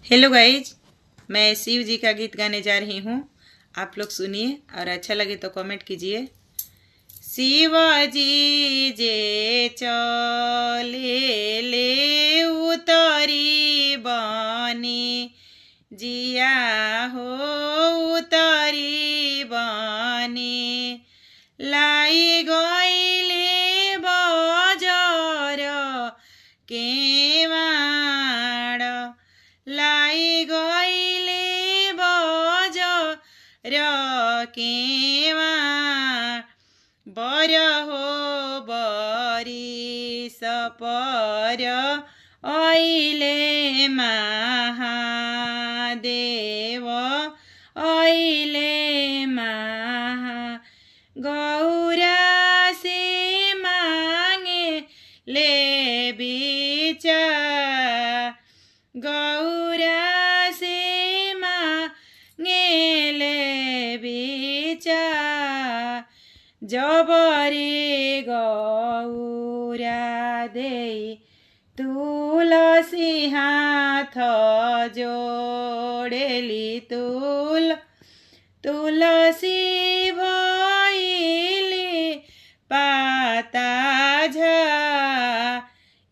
Hello guys, मैं शिव जी का गीत गाने जा रही हूँ। आप लोग सुनिए और अच्छा लगे तो कमेंट कीजिए। शिवजी जे चले ले उतरी बनी, जिया हो उतरी बनी, लाई गईले बजार केवाड़, लाई गईले बजार केवाड़, बर हो बरिस पर ऐले महादेव, ऐले गौरा से मांगे ले बिचार, गौरा से मांगे ले बिचार, जबरे गौरा दे तुलसी हाथ जोड़ेली, तुलसी भइली पाता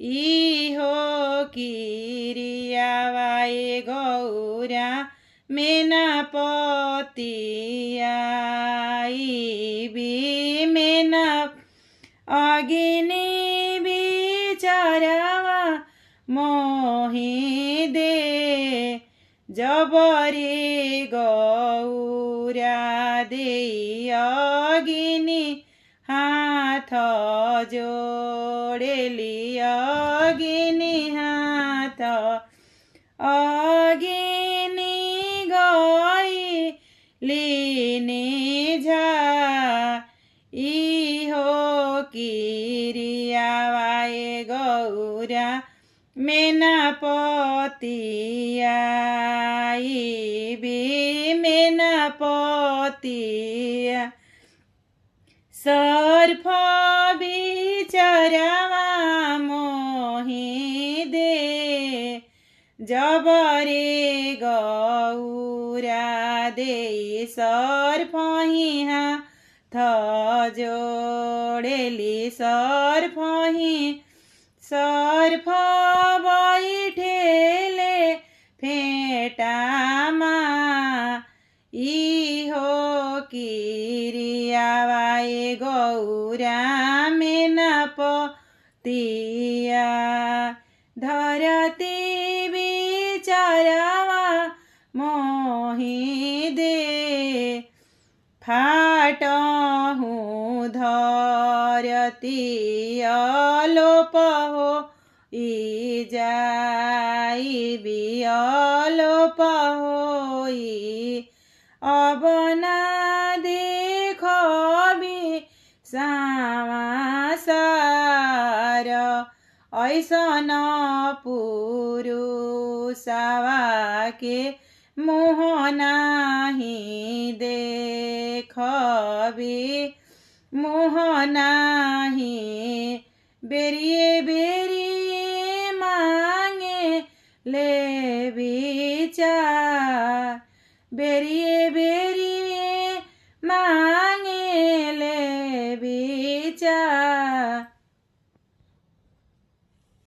इहो किरियावाए गौरा मेनापतियाई भी मेना अगिनी बिचारावा मोहि दे, जबरी गौरा दे अगिनी हाथ जोड़ेली, अगिनी हाथ अगिनी गईली झा, इहो किरियावाए गौरा मेनापतियाई भी मेनापतिया, सर्फ बिचारावा मोहि दे, जबरे गौरा दे सर्फहि हाथ जोड़ेली, सर्फ बैठेले फेटामा, इहो किरियावाए गौरा मेनापतिया, धरती बिचारावा मोहि दे, फाटहु धरती अलोप हो जाई अलोप होई, अब ना देखबी समासार, ऐसन पुरुषवा के मुँह नाही देखबी, मुँह नाही, बेरिए बेरिए मांगे ले बिचार, बेरिए